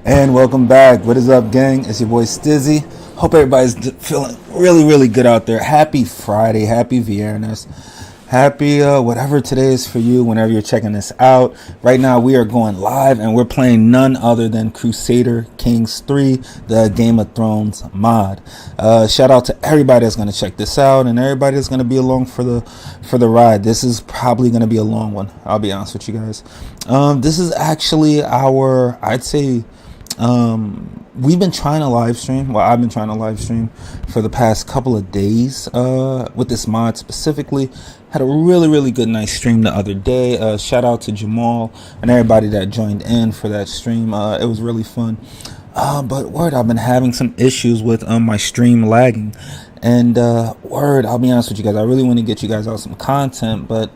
And welcome back. What is up, gang? It's your boy Stizzy. Hope everybody's feeling really good out there. Happy Friday, happy Viernes, happy whatever today is for you whenever you're checking this out. Right now we are going live and we're playing none other than Crusader Kings 3, the Game of Thrones mod. Shout out to everybody that's going to check this out and everybody that's going to be along for the ride. This is probably going to be a long one, I'll be honest with you guys. This is actually our, I'd say, we've been trying to live stream. Well, I've been trying to live stream for the past couple of days with this mod specifically. Had a really good nice stream the other day. Shout out to Jamal and everybody that joined in for that stream. It was really fun. But I've been having some issues with my stream lagging. And I'll be honest with you guys, I really want to get you guys out some content, but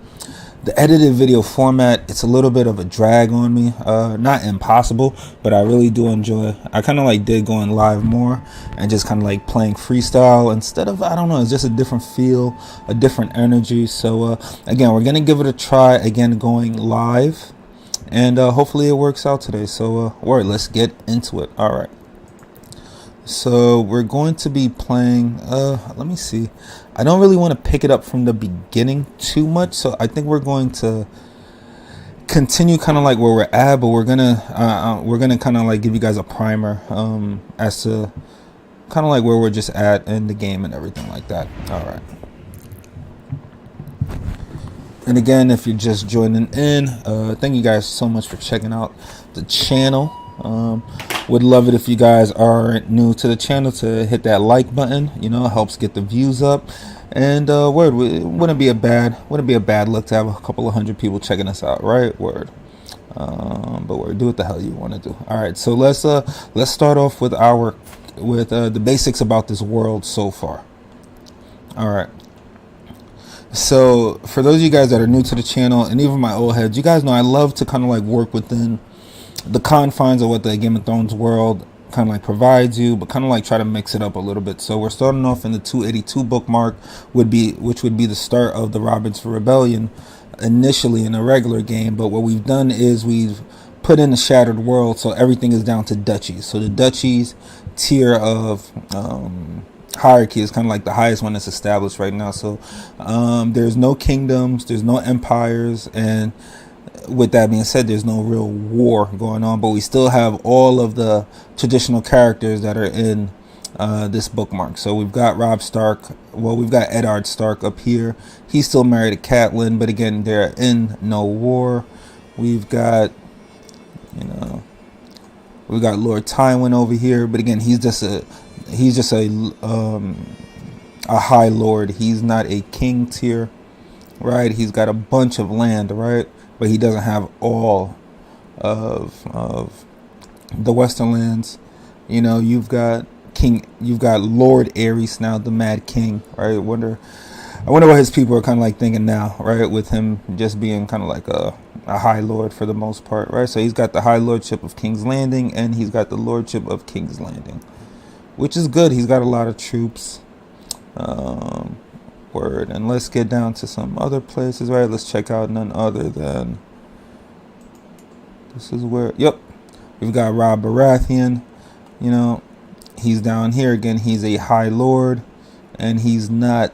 the edited video format, it's a little bit of a drag on me. Not impossible, but I really do enjoy. I kind of like did going live more and just kind of like playing freestyle instead of, I don't know, it's just a different feel, a different energy. So again, we're gonna give it a try again going live, and hopefully it works out today. So let's get into it. All right. So we're going to be playing, let me see. I don't really want to pick it up from the beginning too much, so I think we're going to continue kind of like where we're at, but we're gonna kind of like give you guys a primer as to kind of like where we're just at in the game and everything like that. All right. And again, if you're just joining in, thank you guys so much for checking out the channel. Would love it if you guys are new to the channel to hit that like button. You know, it helps get the views up. And wouldn't be a bad look to have a couple of hundred people checking us out, right? But do what the hell you want to do. All right, so let's start off with the basics about this world so far. All right. So for those of you guys that are new to the channel and even my old heads, you guys know I love to kind of like work within the confines of what the Game of Thrones world kind of like provides you, but kind of like try to mix it up a little bit. So we're starting off in the 282 bookmark, which would be the start of the Robert's Rebellion initially in a regular game. But what we've done is we've put in the Shattered World, so everything is down to duchies. So the duchies tier of hierarchy is kind of like the highest one that's established right now. So there's no kingdoms, there's no empires, and with that being said, there's no real war going on, but we still have all of the traditional characters that are in this bookmark. So we've got Robb Stark. Well, we've got Eddard Stark up here. He's still married to Catelyn, but again, they're in no war. We've got, we got Lord Tywin over here, but again, he's just a high lord. He's not a king tier, right? He's got a bunch of land, right? But he doesn't have all of the Western lands. You know, you've got Lord Aerys now, the Mad King, right? I wonder what his people are kind of like thinking now, right? With him just being kind of like a high lord for the most part, right? So he's got the high lordship of King's Landing and he's got the lordship of King's Landing, which is good. He's got a lot of troops. And let's get down to some other places, right? Let's check out none other than, this is where, we've got Robb Baratheon. You know, he's down here again. He's a high lord and he's not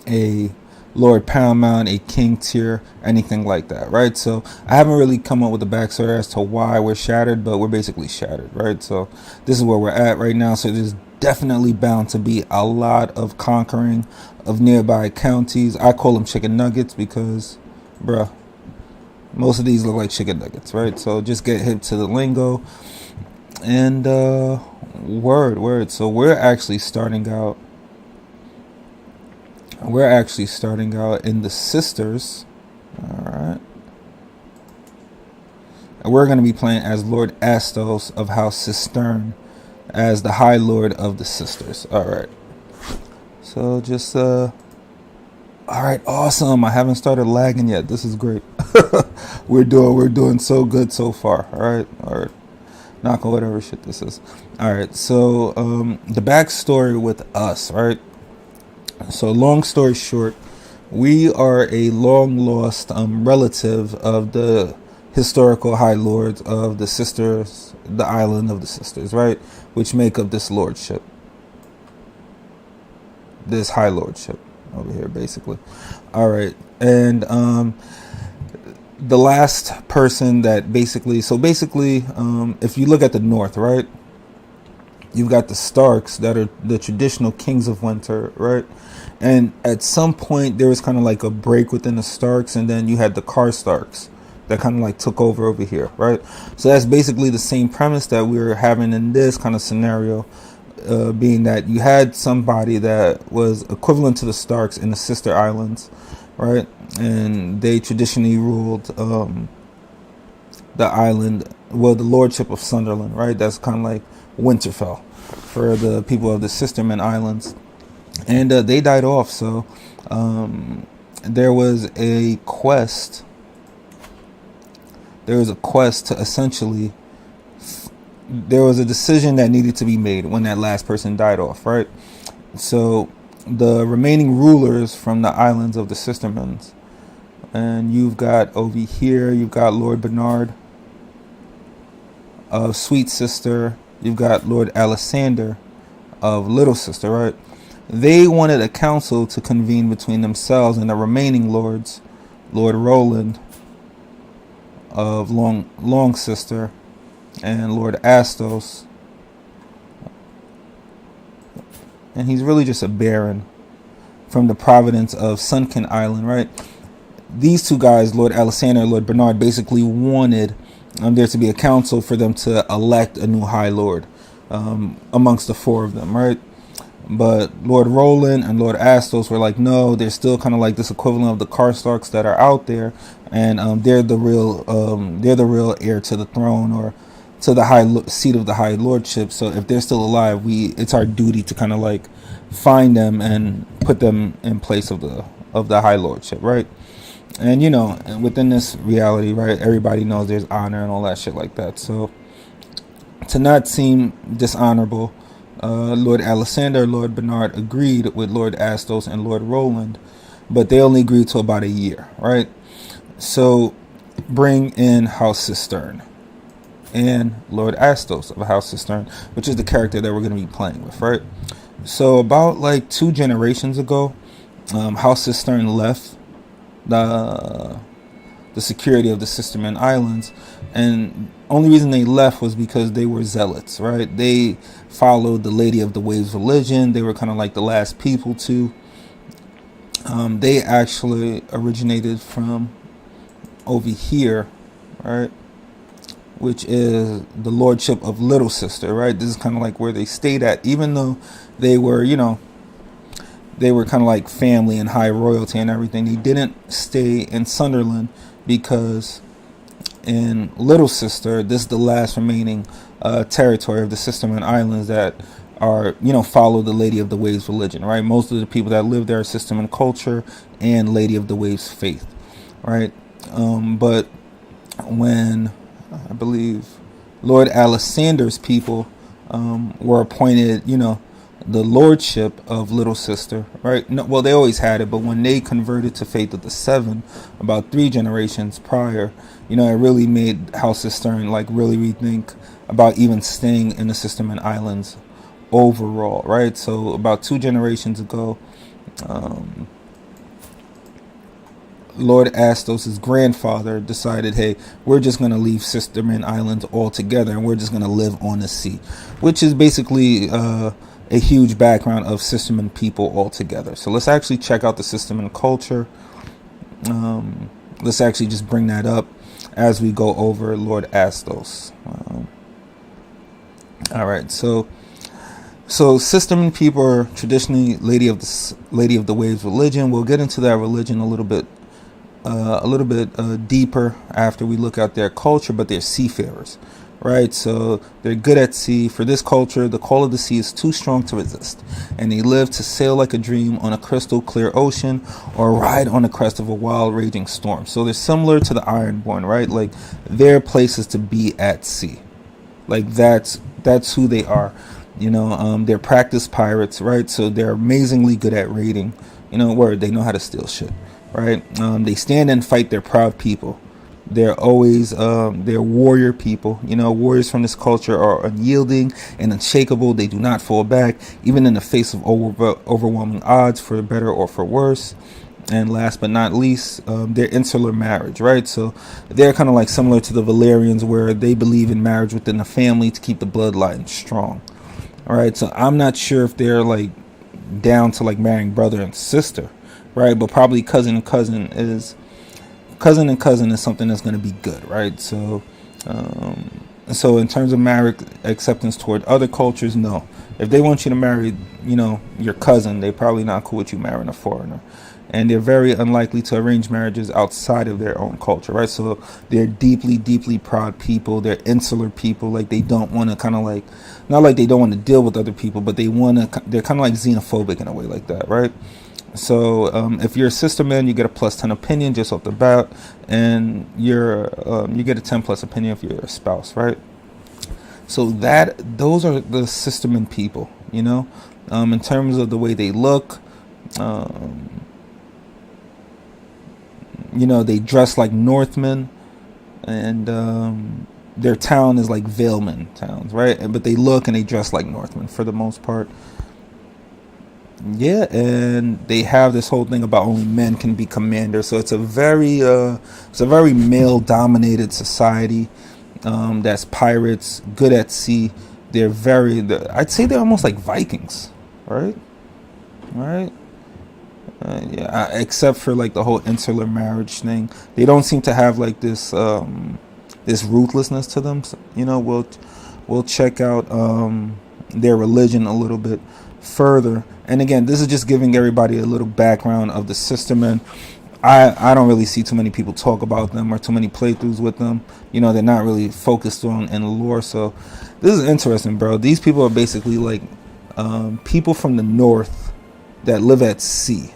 a Lord Paramount, a king tier, anything like that, right? So I haven't really come up with a backstory as to why we're shattered, but we're basically shattered, right? So this is where we're at right now. So there's definitely bound to be a lot of conquering of nearby counties. I call them chicken nuggets because, bruh, most of these look like chicken nuggets, right? So just get hip to the lingo. And word. So we're actually starting out in the Sisters. All right. And we're going to be playing as Lord Asos of House Systern, as the High Lord of the Sisters. All right. So just all right, awesome. I haven't started lagging yet. This is great. we're doing so good so far. All right. Knock on whatever shit this is. All right. So the backstory with us, right? So long story short, we are a long lost relative of the historical high lords of the sisters, the island of the sisters, right? Which make up this lordship, this high lordship over here, basically. All right, and the last person that basically, if you look at the north, right, you've got the Starks that are the traditional kings of winter, right? And at some point there was kind of like a break within the Starks, and then you had the Karstarks that kind of like took over here, right? So that's basically the same premise that we were having in this kind of scenario, being that you had somebody that was equivalent to the Starks in the Sister Islands, right? And they traditionally ruled the island, well, the lordship of Sunderland, right? That's kind of like Winterfell for the people of the Sisterman Islands. And they died off, so there was a quest. There was a quest to essentially, there was a decision that needed to be made when that last person died off, right? So the remaining rulers from the islands of the Sistermans, and you've got over here, you've got Lord Bernard of Sweet Sister, you've got Lord Alessander of Little Sister, right? They wanted a council to convene between themselves and the remaining lords, Lord Roland of Long Sister and Lord Asos, and he's really just a baron from the province of Sunken Island, right? These two guys, Lord Alessander and Lord Bernard, basically wanted there to be a council for them to elect a new High Lord amongst the four of them, right? But Lord Roland and Lord Asos were like, no, they're still kind of like this equivalent of the Karstarks that are out there, and they're the real heir to the throne or to the seat of the High Lordship. So if they're still alive, it's our duty to kind of like find them and put them in place of the High Lordship, right? And and within this reality, right, everybody knows there's honor and all that shit like that. So to not seem dishonorable, Lord Alessander, Lord Bernard agreed with Lord Asos and Lord Roland, but they only agreed to about a year, right? So bring in House Sistern and Lord Asos of House Sistern, which is the character that we're going to be playing with, right? So about like 2 generations ago, House Sistern left the security of the Sisterman Islands, and only reason they left was because they were zealots, right? They followed the Lady of the Waves religion. They were kind of like the last people to. They actually originated from over here, right, which is the lordship of Little Sister, right? This is kind of like where they stayed at, even though they were, they were kind of like family and high royalty and everything. They didn't stay in Sunderland because in Little Sister, this is the last remaining territory of the Sisterman Islands that are, follow the Lady of the Waves religion, right? Most of the people that live there are Sisterman culture and Lady of the Waves faith, right? But when I believe Lord Alessander's people were appointed, the lordship of Little Sister, right? No, well, they always had it, but when they converted to Faith of the Seven, about 3 generations prior, it really made House Sistern like really rethink about even staying in the Sisterman Islands overall, right? So about 2 generations ago, Lord Astos' grandfather decided, hey, we're just going to leave Sisterman Islands altogether, and we're just going to live on the sea, which is basically a huge background of Sisterman people altogether. So let's actually check out the Sisterman culture. Let's actually just bring that up as we go over Lord Astos. All right, so Sisterman people are traditionally Lady of the Waves religion. We'll get into that religion a little bit deeper after we look at their culture, but they're seafarers, right? So they're good at sea. For this culture, the call of the sea is too strong to resist, and they live to sail like a dream on a crystal clear ocean or ride on the crest of a wild raging storm. So they're similar to the Ironborn, right? Like their place is to be at sea. Like that's who they are. They're practiced pirates, right? So they're amazingly good at raiding. They know how to steal shit, right? They stand and fight their proud people. They're always they're warrior people. You know, warriors from this culture are unyielding and unshakable. They do not fall back, even in the face of overwhelming odds, for better or for worse. And last but not least, their insular marriage, right? So they're kind of like similar to the Valerians, where they believe in marriage within the family to keep the bloodline strong. All right, so I'm not sure if they're like down to like marrying brother and sister, right? But probably cousin and cousin is something that's going to be good, right? So so in terms of marriage acceptance toward other cultures, no. If they want you to marry, you know, your cousin, they're probably not cool with you marrying a foreigner. And they're very unlikely to arrange marriages outside of their own culture, right? So they're deeply, deeply proud people. They're insular people. Like, they don't want to kind of like, not like they don't want to deal with other people, but they're kind of like xenophobic in a way like that, right? So if you're a Sisterman, you get a +10 opinion just off the bat, and you get a 10 plus opinion if you're a spouse, right? So those are the Sisterman people, you know, in terms of the way they look. You know, they dress like Northmen, and their town is like Valeman towns, right? But they look and they dress like Northmen for the most part. Yeah, and they have this whole thing about only men can be commanders. So it's a very male-dominated society. That's pirates, good at sea. I'd say they're almost like Vikings, right? Right. Yeah, except for like the whole insular marriage thing, they don't seem to have like this ruthlessness to them. So, you know, we'll check out their religion a little bit further. And again, this is just giving everybody a little background of the Sistermen. I don't really see too many people talk about them or too many playthroughs with them. You know, they're not really focused on in the lore. So this is interesting, bro. These people are basically like people from the north that live at sea,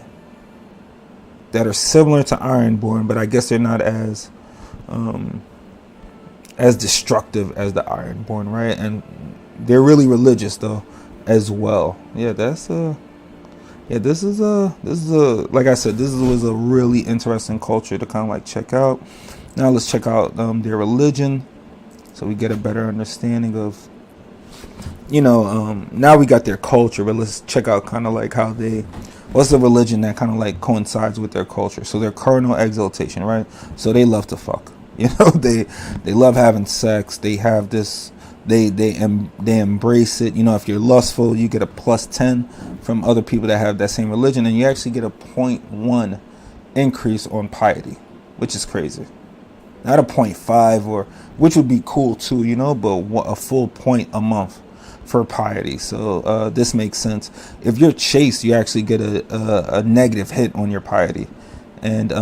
that are similar to Ironborn, but I guess they're not as destructive as the Ironborn, right? And they're really religious though, as well. Yeah, this is like I said, was a really interesting culture to kind of like check out. Now let's check out their religion, so we get a better understanding of, you know, now we got their culture, but let's check out kind of like what's the religion that kind of like coincides with their culture. So their cardinal exaltation, right? So they love to fuck, you know, they love having sex. They have this, they embrace it. You know, if you're lustful, you get a +10 from other people that have that same religion, and you actually get a 0.1 increase on piety, which is crazy. Not a 0.5, or which would be cool too, you know, but a full point a month for piety. So this makes sense. If you're chaste, you actually get a negative hit on your piety. And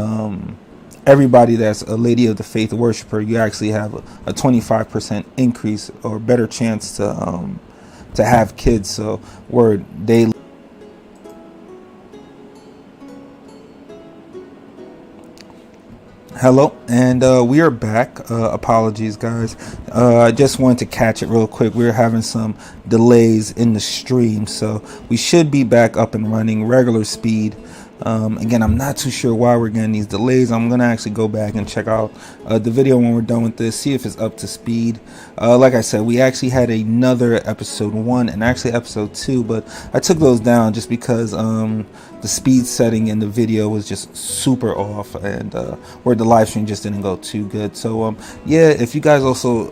everybody that's a lady of the faith worshiper, you actually have a 25% increase or better chance to have kids. So they hello, and we are back. Apologies, guys. I just wanted to catch it real quick. We were having some delays in the stream, so we should be back up and running regular speed. Again, I'm not too sure why we're getting these delays. I'm gonna actually go back and check out the video when we're done with this, see if it's up to speed. Like I said, we actually had another episode 1 and actually episode 2, but I took those down just because the speed setting in the video was just super off, and where the live stream just didn't go too good. So yeah, if you guys also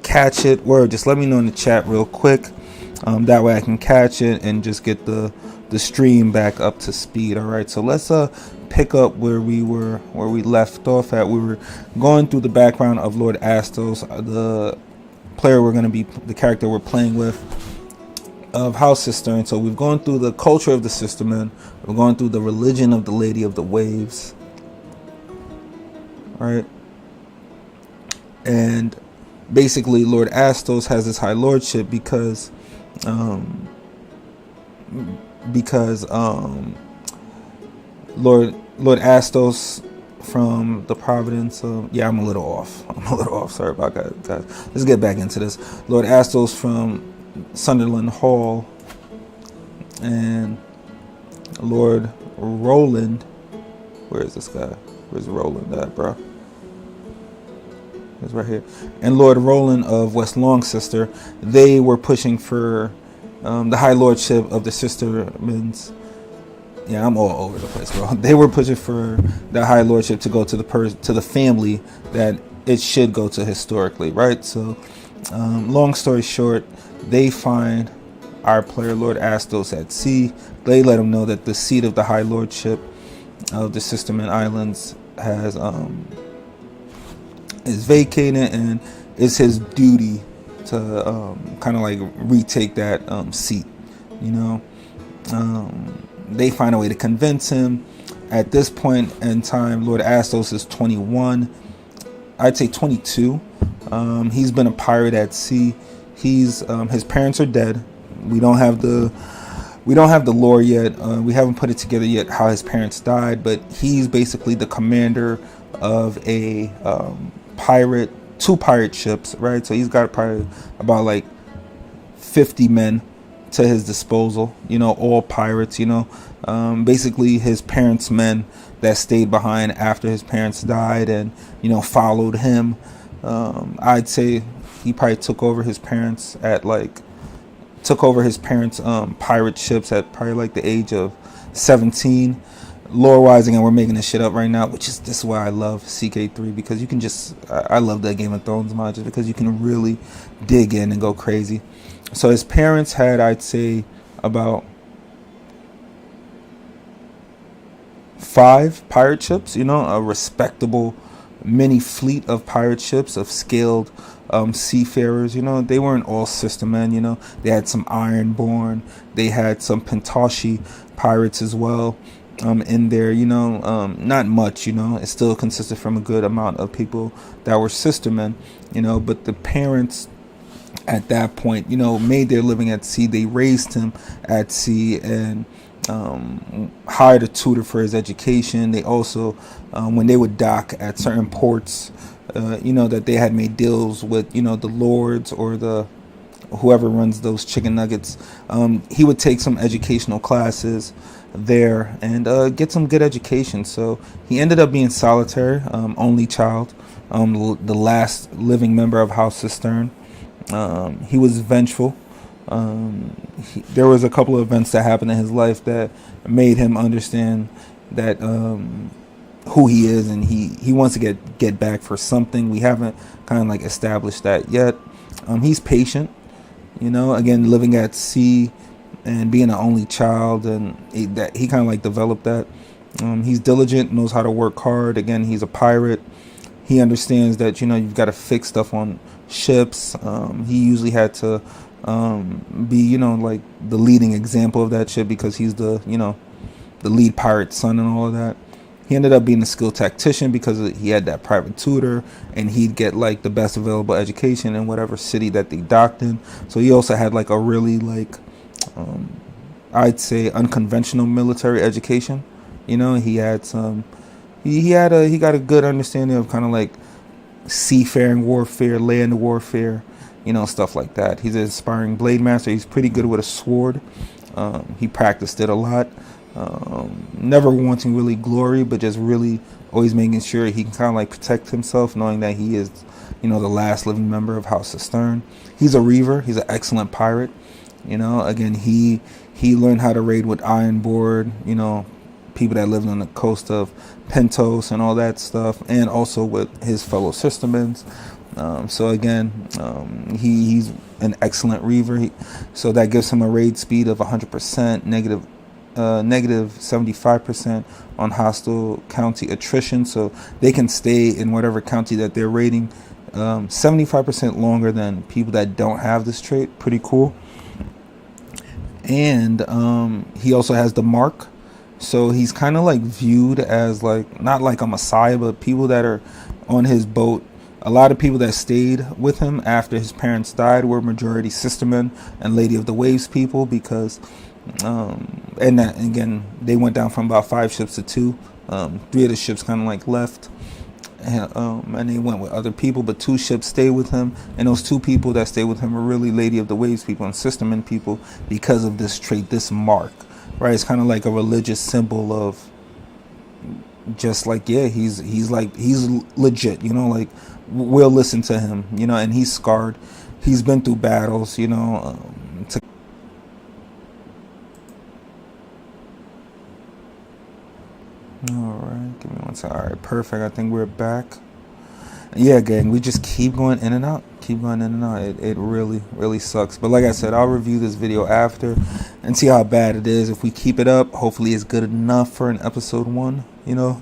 catch it, just let me know in the chat real quick. That way I can catch it and just get the stream back up to speed. All right, so let's pick up where we left off at. We were going through the background of Lord Asos, the character we're playing with, of House Sistern. So we've gone through the culture of the Sisterman. We're going through the religion of the Lady of the Waves. All right, and basically Lord Asos has this high lordship because Lord Asos from the Providence. Yeah, I'm a little off. Sorry about that, guys. Let's get back into this. Lord Asos from Sunderland Hall, and Lord Roland. Where is this guy? Where's Roland at, bro? It's right here. And Lord Roland of West Longsister, they were pushing for the high lordship of the Sistermans. Yeah, I'm all over the place, bro. They were pushing for the high lordship to go to the family that it should go to historically, right? So, long story short, they find our player Lord Asos at sea. They let him know that the seat of the high lordship of the Sisterman Islands is vacated, and it's his duty to kind of like retake that seat. You know, they find a way to convince him. At this point in time, Lord Asos is 21. I'd say 22. He's been a pirate at sea. His parents are dead. We don't have the lore yet. We haven't put it together yet how his parents died, but he's basically the commander of a two pirate ships, right? So he's got probably about like 50 men to his disposal, you know, all pirates, you know, basically his parents' men that stayed behind after his parents died and, you know, followed him. I'd say he probably took over his parents' pirate ships at probably like the age of 17. Lore wise, again, we're making this shit up right now, this is why I love CK3, because you can I love that Game of Thrones mod just because you can really dig in and go crazy. So his parents had, I'd say, about 5 pirate ships, you know, a respectable mini fleet of pirate ships, of scaled seafarers. You know, they weren't all Sistermen, you know. They had some Ironborn, they had some Pentoshi pirates as well in there, you know. Not much, you know. It still consisted from a good amount of people that were Sistermen, you know. But the parents at that point, you know, made their living at sea. They raised him at sea and hired a tutor for his education. They also, when they would dock at certain ports, you know, that they had made deals with, you know, the lords or the whoever runs those chicken nuggets. He would take some educational classes there and get some good education. So he ended up being solitary, only child, the last living member of House Sistern. He was vengeful. There was a couple of events that happened in his life that made him understand that who he is, and he wants to get back for something. We haven't kind of like established that yet. He's patient, you know, again, living at sea and being an only child, and he kind of like developed that. He's diligent, knows how to work hard. Again, he's a pirate. He understands that, you know, you've got to fix stuff on ships. He usually had to be, you know, like the leading example of that ship because he's the, you know, the lead pirate's son and all of that. He ended up being a skilled tactician because he had that private tutor, and he'd get like the best available education in whatever city that they docked in. So he also had like a really like I'd say unconventional military education. You know, he had some he got a good understanding of kind of like seafaring warfare, land warfare, you know, stuff like that. He's an aspiring blade master. He's pretty good with a sword. He practiced it a lot. Never wanting really glory, but just really always making sure he can kind of like protect himself, knowing that he is, you know, the last living member of House Sistern. He's a reaver. He's an excellent pirate. You know, again, he learned how to raid with Ironboard, you know, people that lived on the coast of Pentos and all that stuff, and also with his fellow Sistermans. So again, he's an excellent reaver. So that gives him a raid speed of 100%, negative 75% on hostile county attrition. So they can stay in whatever county that they're raiding 75% longer than people that don't have this trait. Pretty cool. And he also has the mark. So he's kind of like viewed as like, not like a messiah, but people that are on his boat. A lot of people that stayed with him after his parents died were majority Sistermen and Lady of the Waves people, because and that, again, they went down from about 5 ships to 2. 3 of the ships kind of like left, and they went with other people, but 2 ships stayed with him, and those 2 people that stayed with him were really Lady of the Waves people and Sisterman people because of this trait, this mark, right? It's kind of like a religious symbol of just like, yeah, he's legit, you know, like we'll listen to him, you know, and he's scarred. He's been through battles, you know. Alright, give me one second. Alright, perfect. I think we're back. Yeah, gang, we just keep going in and out. Keep going in and out. It really, really sucks. But like I said, I'll review this video after and see how bad it is. If we keep it up, hopefully it's good enough for an episode 1, you know.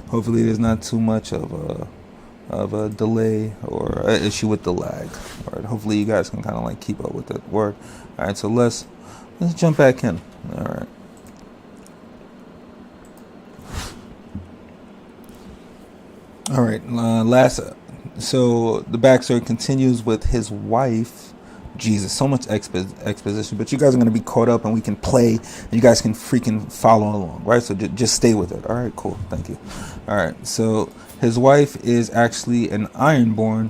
Hopefully there's not too much of a delay or an issue with the lag. All right, hopefully you guys can kind of like keep up with that word. All right, so let's jump back in. All right. All right, so the backstory continues with his wife. Jesus, so much exposition, but you guys are going to be caught up and we can play and you guys can freaking follow along, right? So just stay with it. All right, cool, thank you. All right, so his wife is actually an Ironborn.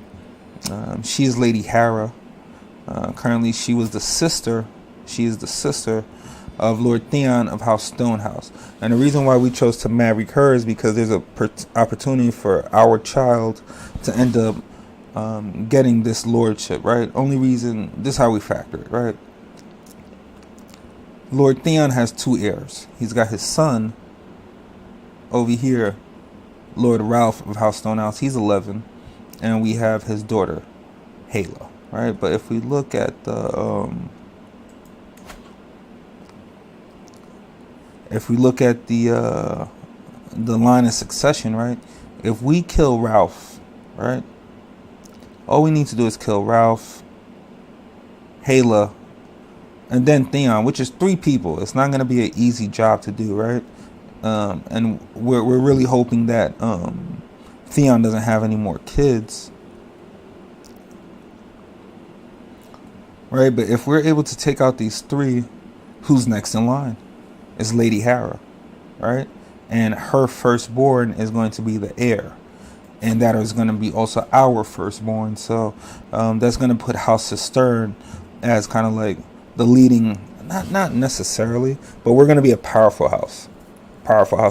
She is Lady Hera. Currently, she is the sister of Lord Theon of House Stonehouse. And the reason why we chose to marry her is because there's a opportunity for our child to end up getting this lordship, right? Only reason, this is how we factor it, right? Lord Theon has 2 heirs. He's got his son over here, Lord Ralph of House Stonehouse. He's 11. And we have his daughter, Hela, right? But if we look at the line of succession, right? If we kill Ralph, right? All we need to do is kill Ralph, Hela, and then Theon, which is 3 people. It's not going to be an easy job to do, right? And we're really hoping that Theon doesn't have any more kids, right? But if we're able to take out these 3, who's next in line? Is Lady Hera, right? And her firstborn is going to be the heir, and that is going to be also our firstborn. So that's going to put House Sistern as kind of like the leading, not necessarily, but we're going to be a powerful house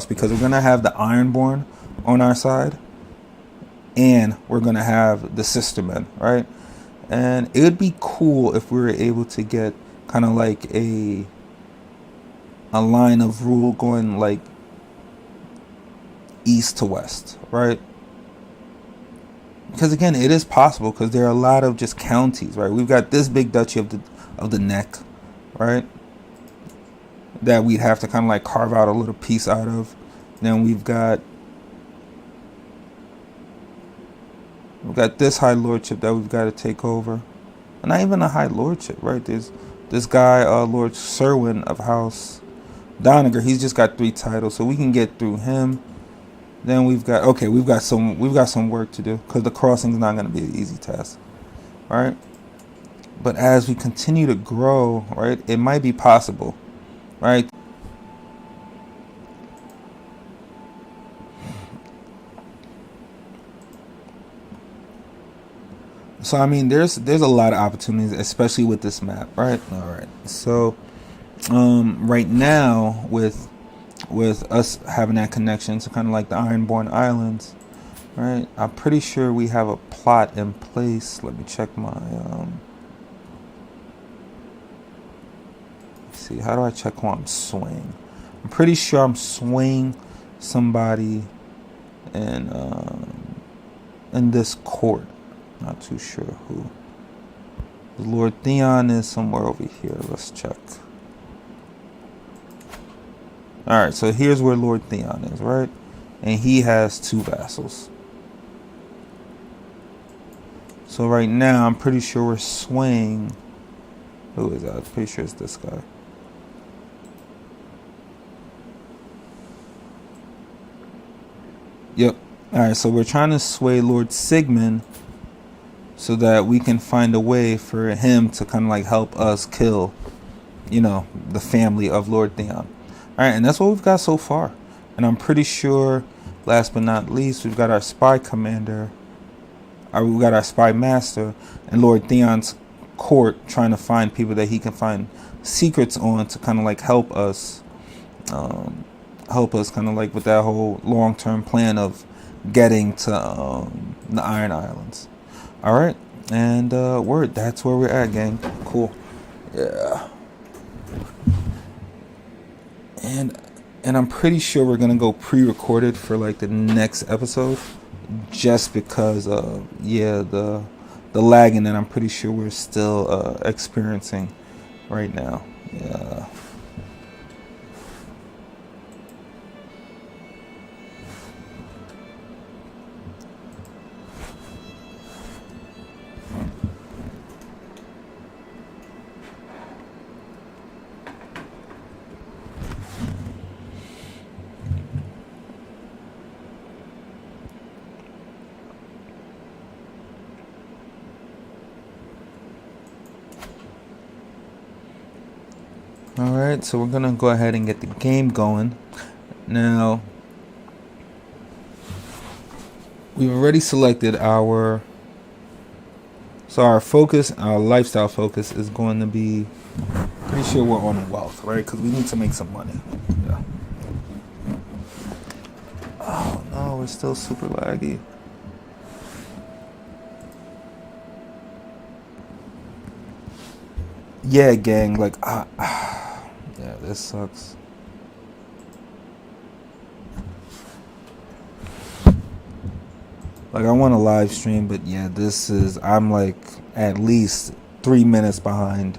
because we're going to have the Ironborn on our side, and we're going to have the Sisterman, right? And it would be cool if we were able to get kind of like a line of rule going like east to west, right? Because again, it is possible, because there are a lot of just counties, right? We've got this big duchy of the neck, right? That we'd have to kind of like carve out a little piece out of. Then we've got this high lordship that we've got to take over. And not even a high lordship, right? There's this guy, Lord Serwyn of House Doniger. He's just got 3 titles, so we can get through him. Then we've got some work to do, because the crossing is not going to be an easy task, right? But as we continue to grow, right, it might be possible, right? So I mean, there's a lot of opportunities, especially with this map, right? All right. So right now with us having that connection to kind of like the Ironborn Islands, right? I'm pretty sure we have a plot in place. Let me check my let's see, how do I check who I'm swaying? I'm pretty sure I'm swaying somebody in this court. Not too sure who. Lord Theon is somewhere over here. Let's check. Alright, so here's where Lord Theon is, right? And he has 2 vassals. So right now, I'm pretty sure we're swaying. Who is that? I'm pretty sure it's this guy. Yep. Alright, so we're trying to sway Lord Sigmund so that we can find a way for him to kind of like help us kill, you know, the family of Lord Theon. All right, and that's what we've got so far. And I'm pretty sure, last but not least, we've got our spy commander, we've got our spy master, and Lord Theon's court trying to find people that he can find secrets on to kind of like help us kind of like with that whole long-term plan of getting to the Iron Islands. All right, and that's where we're at, gang. Cool. Yeah. And I'm pretty sure we're gonna go pre-recorded for like the next episode, just because the lagging that I'm pretty sure we're still experiencing right now. Yeah. Alright, so we're gonna go ahead and get the game going. Now, we've already selected our focus, our lifestyle focus is going to be, pretty sure we're on wealth, right? Because we need to make some money. Yeah. Oh no, we're still super laggy. Yeah, gang, like, yeah, this sucks. Like, I want to live stream, but yeah, I'm like at least 3 minutes behind.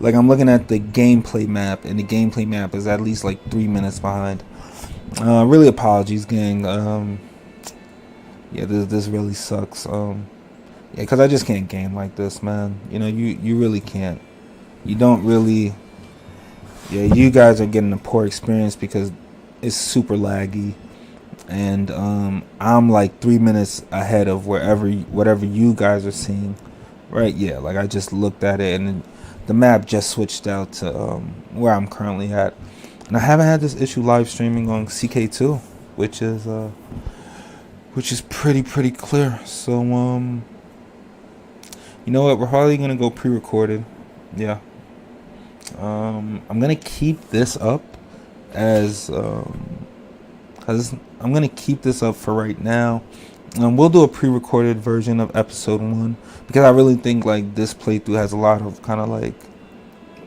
Like, I'm looking at the gameplay map, and the gameplay map is at least like 3 minutes behind. Really apologies, gang. Yeah, this really sucks. Yeah, because I just can't game like this, man. You know, you really can't. You don't really. Yeah, you guys are getting a poor experience because it's super laggy, and I'm like 3 minutes ahead of whatever you guys are seeing, right? Yeah, like I just looked at it, and the map just switched out to where I'm currently at, and I haven't had this issue live streaming on CK2, which is pretty clear. So you know what? We're probably gonna go pre-recorded. Yeah. I'm gonna keep this up as because I'm gonna keep this up for right now. We'll do a pre-recorded version of episode 1 because I really think like this playthrough has a lot of kind of like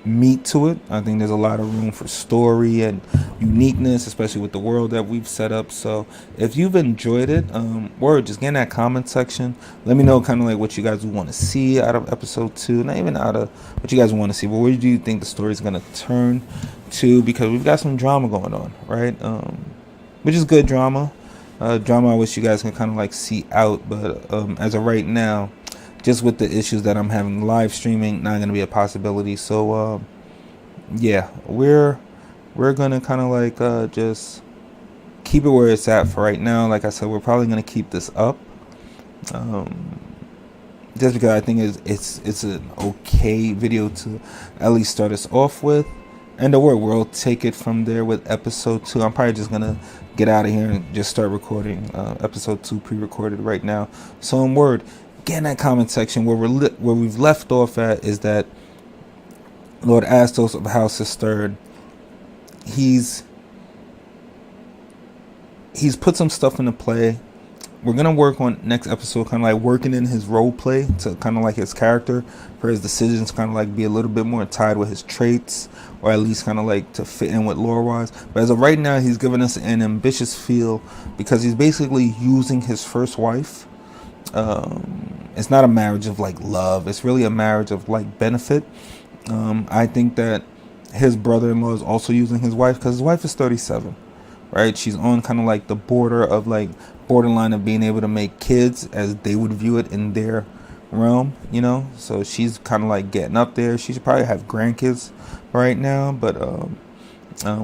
meat to it. I think there's a lot of room for story and uniqueness, especially with the world that we've set up. So if you've enjoyed it, just get in that comment section. Let me know kind of like what you guys want to see out of episode 2. Not even out of what you guys want to see, but where do you think the story is going to turn to? Because we've got some drama going on, right? Which is good drama. Drama I wish you guys can kind of like see out, but as of right now, just with the issues that I'm having live streaming, not going to be a possibility. So yeah, we're gonna kind of like just keep it where it's at for right now. Like I said, we're probably gonna keep this up, just because I think it's an okay video to at least start us off with, and we'll take it from there with episode 2. I'm probably just gonna get out of here and just start recording episode 2 pre-recorded right now. So in word, get in that comment section. Where we've left off at is that Lord Asos of House Systern, he's put some stuff into play. We're gonna work on next episode, kind of like working in his role play to kind of like his character, for his decisions kind of like be a little bit more tied with his traits, or at least kind of like to fit in with lore wise. But as of right now, he's giving us an ambitious feel because he's basically using his first wife. It's not a marriage of like love, it's really a marriage of like benefit. I think that his brother-in-law is also using his wife because his wife is 37, right? She's on kind of like the borderline of being able to make kids as they would view it in their realm, you know. So she's kind of like getting up there. She should probably have grandkids right now, but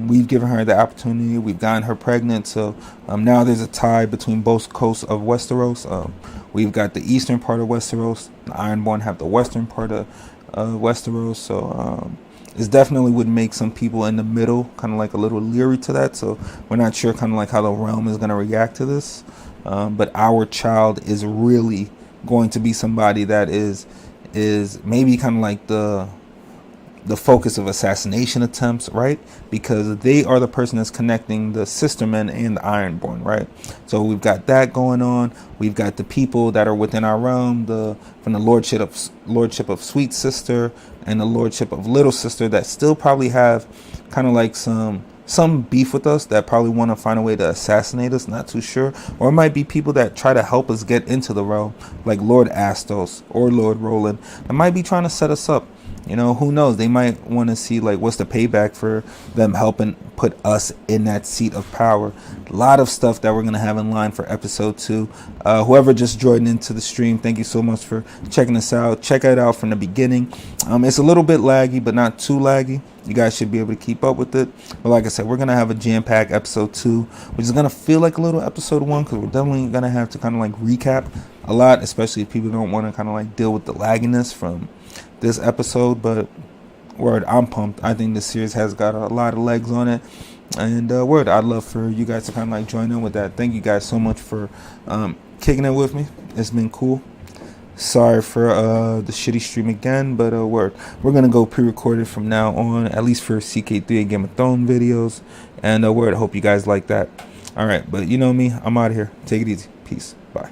we've given her the opportunity. We've gotten her pregnant, so now there's a tie between both coasts of Westeros. We've got the eastern part of Westeros. The Ironborn have the western part of Westeros. So it definitely would make some people in the middle kind of like a little leery to that. So we're not sure kind of like how the realm is going to react to this. But our child is really going to be somebody that is maybe kind of like the the focus of assassination attempts, right? Because they are the person that's connecting the Sisterman and the Ironborn, right? So we've got that going on. We've got the people that are within our realm, from the lordship of Sweet Sister and the lordship of Little Sister, that still probably have kind of like some beef with us, that probably want to find a way to assassinate us. Not too sure. Or it might be people that try to help us get into the realm, like Lord Asos or Lord Roland, that might be trying to set us up. You know, who knows? They might want to see like what's the payback for them helping put us in that seat of power. A lot of stuff that we're going to have in line for episode 2. Whoever just joined into the stream, thank you so much for checking us out. Check it out from the beginning. It's a little bit laggy, but not too laggy. You guys should be able to keep up with it. But like I said, we're going to have a jam-packed episode 2, which is going to feel like a little episode 1, because we're definitely going to have to kind of like recap a lot, especially if people don't want to kind of like deal with the lagginess from this episode. But word, I'm pumped. I think this series has got a lot of legs on it, and word, I'd love for you guys to kind of like join in with that. Thank you guys so much for kicking it with me. It's been cool. Sorry for the shitty stream again, but word, we're gonna go pre-recorded from now on, at least for CK3 and Game of Thrones videos, and word, I hope you guys like that. All right, but you know me, I'm out of here. Take it easy. Peace. Bye.